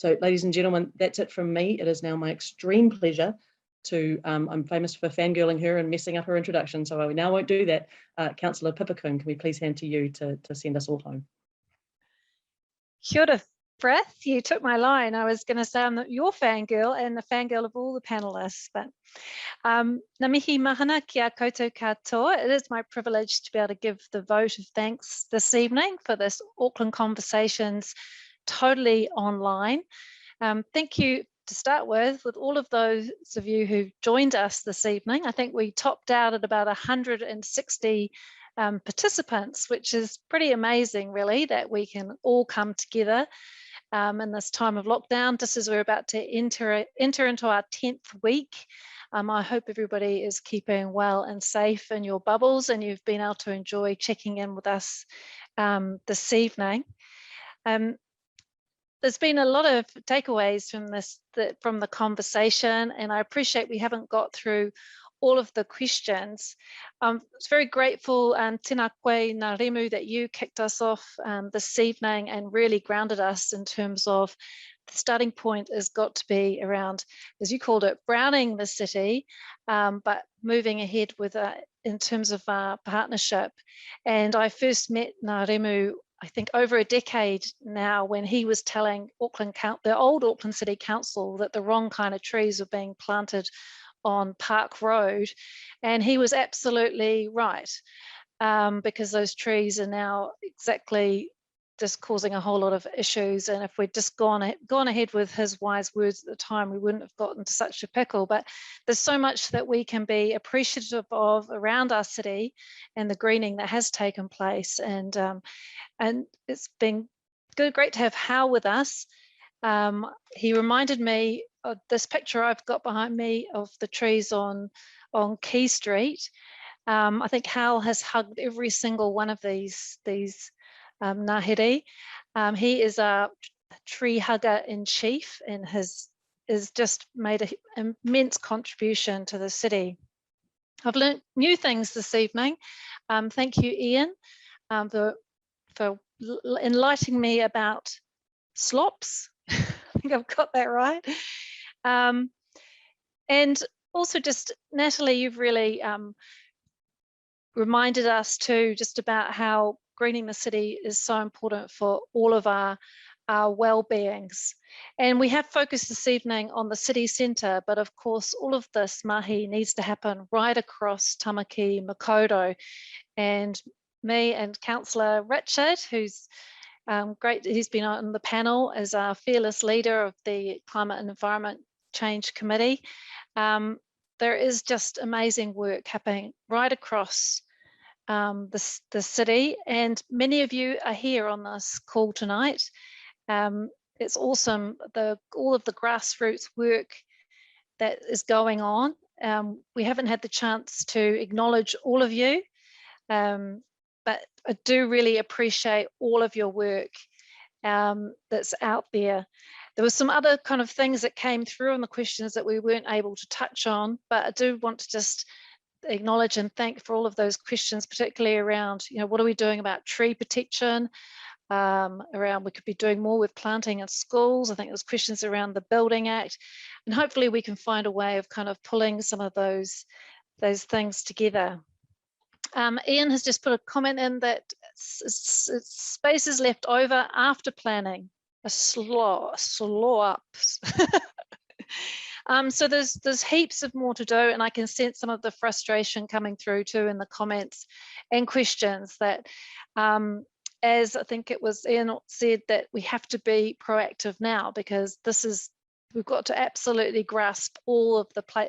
So ladies and gentlemen, that's it from me. It is now my extreme pleasure to, I'm famous for fangirling her and messing up her introduction, so I now won't do that. Councillor Pippakung, can we please hand to you to send us all home? Kia ora, Frith, you took my line. I was going to say I'm your fangirl and the fangirl of all the panelists, but ngā mihi mahana ki a koutou katoa. It is my privilege to be able to give the vote of thanks this evening for this Auckland Conversations totally online. Thank you to start with all of those of you who joined us this evening. I think we topped out at about 160 participants, which is pretty amazing, really, that we can all come together in this time of lockdown, just as we're about to enter into our 10th week. I hope everybody is keeping well and safe in your bubbles, and you've been able to enjoy checking in with us this evening. There's been a lot of takeaways from the conversation, and I appreciate we haven't got through all of the questions. I was very grateful, tēnā koe ngā remu, that you kicked us off this evening and really grounded us in terms of the starting point has got to be around, as you called it, browning the city, but moving ahead with in terms of our partnership. And I first met ngā remu, I think over a decade now, when he was telling the old Auckland City Council that the wrong kind of trees were being planted on Park Road, and he was absolutely right, because those trees are now exactly just causing a whole lot of issues. And if we'd just gone ahead with his wise words at the time, we wouldn't have gotten to such a pickle. But there's so much that we can be appreciative of around our city and the greening that has taken place. And it's been great to have Hal with us. He reminded me of this picture I've got behind me of the trees on Quay Street. I think Hal has hugged every single one of these ngāhere. He is a tree hugger in chief and has just made an immense contribution to the city. I've learnt new things this evening. Thank you, Ian, for enlightening me about slops. I think I've got that right. And also just, Natalie, you've really reminded us too just about how greening the city is so important for all of our well-beings. And we have focused this evening on the city centre, but of course all of this mahi needs to happen right across Tamaki, Makaurau. And me and Councillor Richard, who's great, he's been on the panel as our fearless leader of the Climate and Environment Change Committee. There is just amazing work happening right across the city, and many of you are here on this call tonight. It's awesome, all of the grassroots work that is going on. We haven't had the chance to acknowledge all of you, but I do really appreciate all of your work that's out there. There were some other kind of things that came through on the questions that we weren't able to touch on, but I do want to just acknowledge and thank for all of those questions, particularly around, what are we doing about tree protection, around we could be doing more with planting in schools. I think there's questions around the Building Act, and hopefully we can find a way of kind of pulling some of those things together. Ian has just put a comment in that space is left over after planning, a slow up. So there's heaps of more to do, and I can sense some of the frustration coming through too in the comments and questions that, as I think it was Ian said, that we have to be proactive now, because we've got to absolutely grasp all of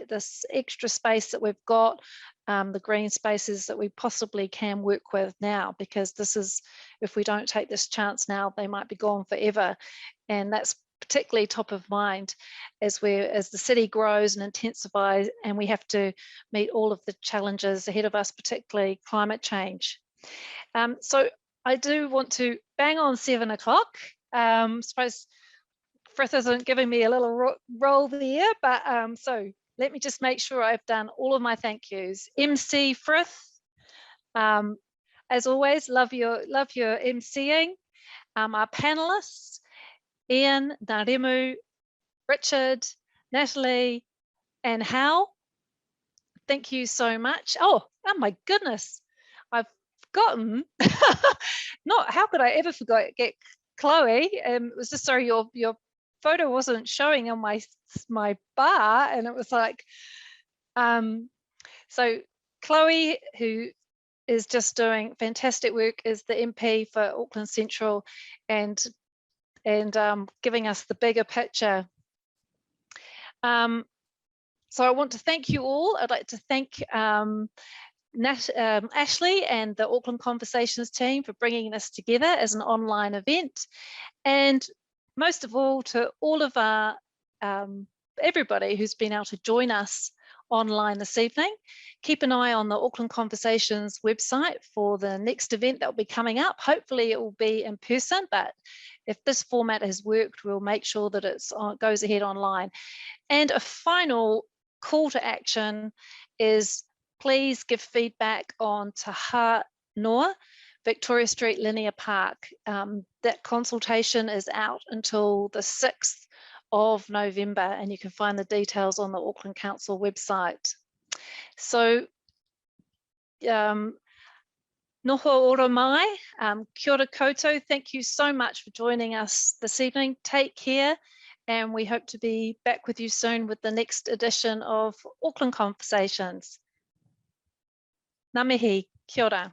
this extra space that we've got, the green spaces that we possibly can work with now, because if we don't take this chance now, they might be gone forever. And that's particularly top of mind as the city grows and intensifies, and we have to meet all of the challenges ahead of us, particularly climate change. So I do want to bang on 7 o'clock. Suppose Frith isn't giving me a little roll there, but so let me just make sure I've done all of my thank yous. MC Frith, as always, love your emceeing. Our panelists, Ian, Narimu, Richard, Natalie, and Hal. Thank you so much. Oh my goodness, I've forgotten. How could I ever forget Chloe? It was just sorry your photo wasn't showing on my bar, and it was like, so Chloe, who is just doing fantastic work, is the MP for Auckland Central, and giving us the bigger picture. So I want to thank you all. I'd like to thank Ashley and the Auckland Conversations team for bringing this together as an online event, and most of all to all of our everybody who's been able to join us online this evening. Keep an eye on the Auckland Conversations website for the next event that will be coming up. Hopefully it will be in person, but if this format has worked, we'll make sure that it goes ahead online. And a final call to action is please give feedback on Te Ha Noa, Victoria Street Linear Park. That consultation is out until the 6th of November, and you can find the details on the Auckland Council website. So, noho ora mai, kia ora koutou. Thank you so much for joining us this evening. Take care, and we hope to be back with you soon with the next edition of Auckland Conversations. Ngā mihi, kia ora.